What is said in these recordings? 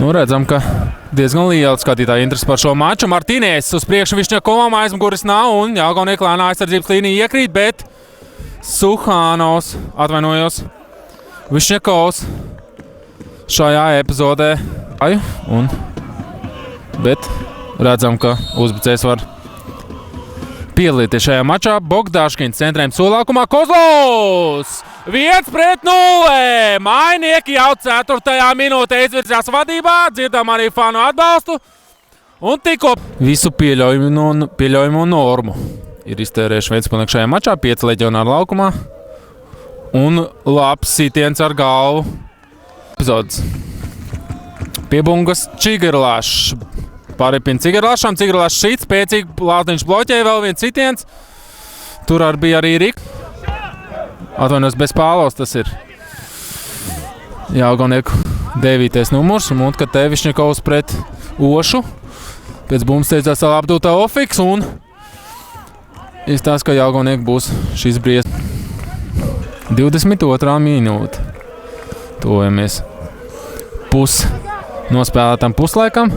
Nu, redzam, ka diezgan liela skatītāja interese par šo maču. Martīnēs uz priekšu Višņakovam, aizmuguris nav un Jālgaunieku lēnā aizsardzības līnija iekrīt, bet Suhānovs, atvainojos, Višņakovs šajā epizodē. Bet redzam, ka uzbrucējs var piedalīties šajā mačā. Bogdāškins centrējuma solākumā. Kozlovs! 1-0! Mainieki jau 4. minūtē izvirzās vadībā. Dzirdam arī fanu atbalstu. Un tikko visu pieļaujumu normu ir iztērējuši Ventspilsnieki šajā mačā. 5 leģionāri laukumā. Un labs sitiens ar galvu. Epizodes. Piebungas Čigerlāšs. Pārēpina Cigerlāšam. Cigerlāšs šīt spēcīgi. Lāzdiņš bloķēja vēl viens sitiens. Tur bija arī Rika. Atvainojos, bez Pālos tas ir Jālgaunieku 9. numurs. Un kad te Višņakovs pret Ošu. Pēc bumbas steidzās apdūtā Ofiks. Un izstāsta, ka Jālgaunieku būs šis briesmas. 22. minūte. Tojamies nospēlētam puslaikam.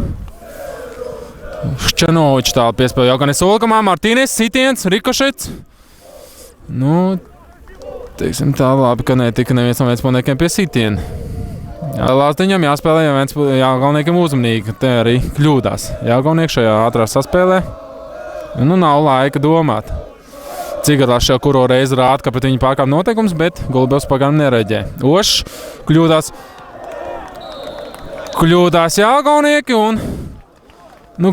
Ščanovičs tālu piespēja Jālgaunieku solkamā. Martīnēs sitiens, rikošets. Nu, teiksim tā labi, ka netika neviens no Ventspilsniekiem pie sitiena. Lāzdiņam jāspēlē, ja Jālgauniekam uzmanīgi. Te arī kļūdās. Jālgaunieki šajā ātrā saspēlē. Nu, nav laika domāt. Cigerlāšs jau kuro reizi rāda, ka pret viņu pārkāp noteikums, bet Golubevs pagaidām nereģē. Ošs kļūdās Jālgaunieki un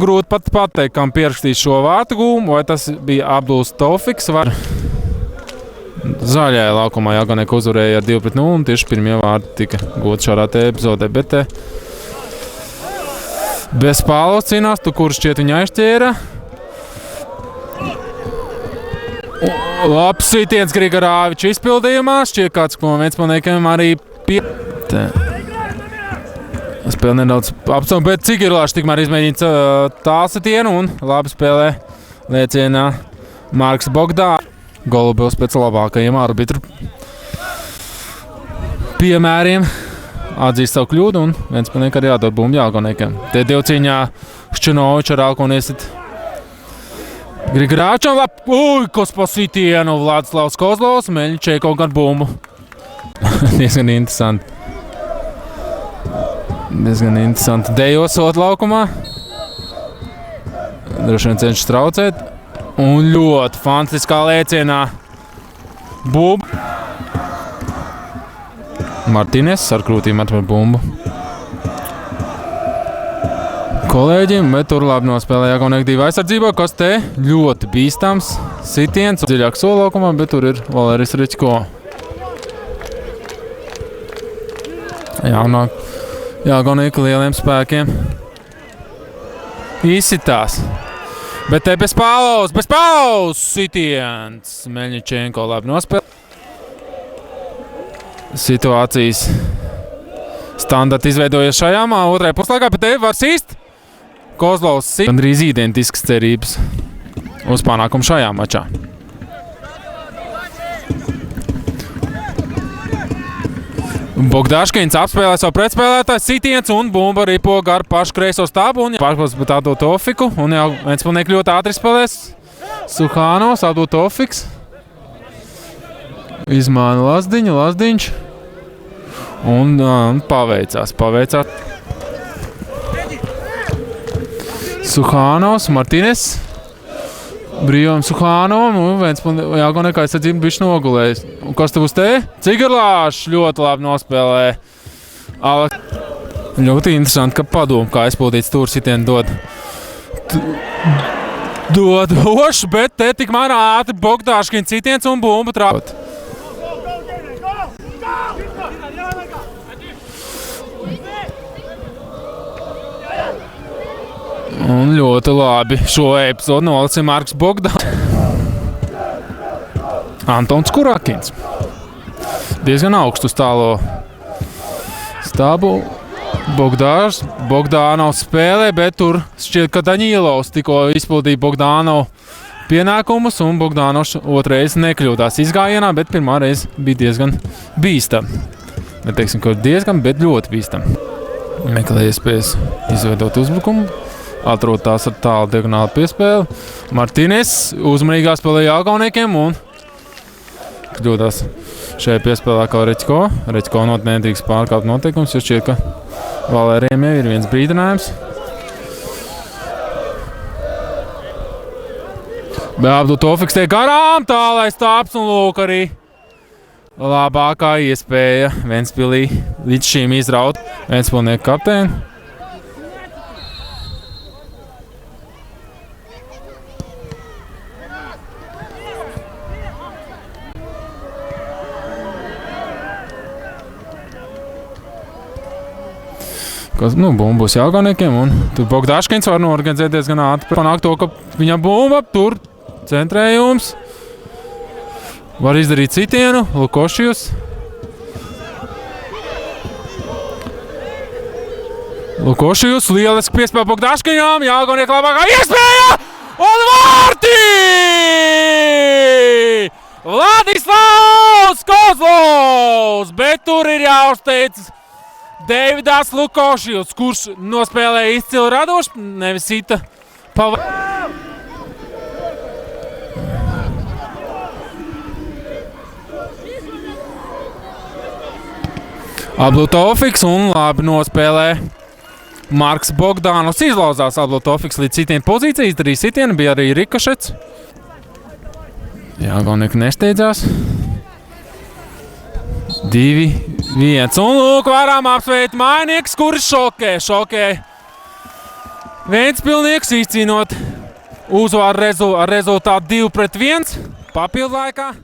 grūti pat pateikt, kam pierakstīt šo vārtu gūmu, vai tas bija Abduls Tofiks vai zaļajā laukumā. Jālgaunieku uzvarēja ar 2-0 un tieši pirmie vārdi tika gūti šādā te epizodē. Bet bez Pālos cīnās, kurš šķiet viņa aizķēra. Labs sitiens Grigorāviča izpildījumā. Šķiet kāds no Ventspilsniekiem arī spēle nedaudz apcom, bet Cigerlāšs tikmēr izmēģina tālsitienu un labi spēlē liecienā Marks Bogdā. Golubevs pēc labākajiem arbitru piemēriem atzīst savu kļūdu un Ventspilsnieki arī jādod bumbu Jālgauniekiem. Te divcīņā Ščanovičs ar Alkoniesit Grigorāvičam. Kas pa sitienu Vladislavs Kozlovs, Meļņčēko gan bumbu. Diezgan interesanti. Dejosot laukumā. Droši vien cenšas traucēt. Un ļoti fantastiskā lēcienā bumbu. Martīnēs ar krūtīm atver bumbu kolēģim, bet tur labi nospēlē Jālgaunieku 2 aizsardzībā, kas te ļoti bīstams sitiens. Dziļāk solaukumā, bet tur ir Valērijs Ričko. Jālgaunieku lieliem spēkiem izsitās. Bet te bez Pālos sitiens. Meļņčēko labi nospēlē. Situācijas standarti izveidojas šajā otrajā puslaikā, bet te var sīst. Kozlovs sīst. Gandrīz identiskas cerības uz panākumu šajā mačā. Bogdāškins apspēlē savu pretspēlētāju sitiens un bumba ripo gar pašu kreiso stābu un pārpils bet atdot Ofiku un jau Ventspilsnieki ļoti ātri spēlēs. Suhānovs atdot Ofiks. Izmāna Lazdiņš un paveicās. Suhānovs, Martīnēs. Brīvām Suhānovam, Jālgaunieku aizsardzību bišķi nogulējis. Un kas te būs te? Cigerlāšs ļoti labi nospēlē. Ļoti interesanti, ka padomu, kā aizpildīts tur sitienu dod Ošs, bet te tikmēr ātri Bogdāškins sitiens un bumbu trāpot. Un ļoti labi šo epizodu nolasīja Marks Bogdā. Antons Kurakins. Diezgan augstu stālo stābu. Bogdānovs spēlē, bet tur šķiet, ka Daņīlovs tikko izpildīja Bogdānovu pienākumus un Bogdānovs otrais nekļūdās izgājienā, bet pirmā reize bija diezgan bīstam. Neteiksim, ka diezgan, bet ļoti bīstam. Meklē iespējas izveidot uzbrukumu. Atrod tās ar tālu diagonālu piespēli. Martīnes uzmanīgā spēlē Jālgauniekiem un kļūdās šajā piespēlē kā Reķko. Reķko nedrīkst pārkāpt noteikumus, jo šķiet, ka Valērijam jau ir viens brīdinājums. Abdu Tofiks tiek garām, tālais tāps un lūk arī labākā iespēja Ventspilī līdz šīm izraut Ventspilnieku kapteini. Bumba būs Jālgauniekiem, un tur Bogdaškins var norganizēties gan ātri. Panākt to, ka viņam bumba, tur centrējums. Var izdarīt citienu, Lukošijus. Lukošijus, lieliski piespēle Bogdaškiņām, Jālgaunieku labākā iespēja! Un vārtī! Vladislavs Kozlovs! Bet tur ir jāuzteic Deivids Lukošijus, kurš nospēlēja izcilu radoši, nevis sita pa... Ablutofiks un labi nospēlē Marks Bogdanovs. Izlauzās Ablutofiks līdz sitienu pozīcijai, izdarīja sitienu, bija arī rikošets. Jālgaunieki nesteidzās. 2-1. Un lūk, varam apsveikt Mainieks, kurš šokē. Ventspilnieks izcīnot uzvaru ar rezultātu 2-1 papildu laikā.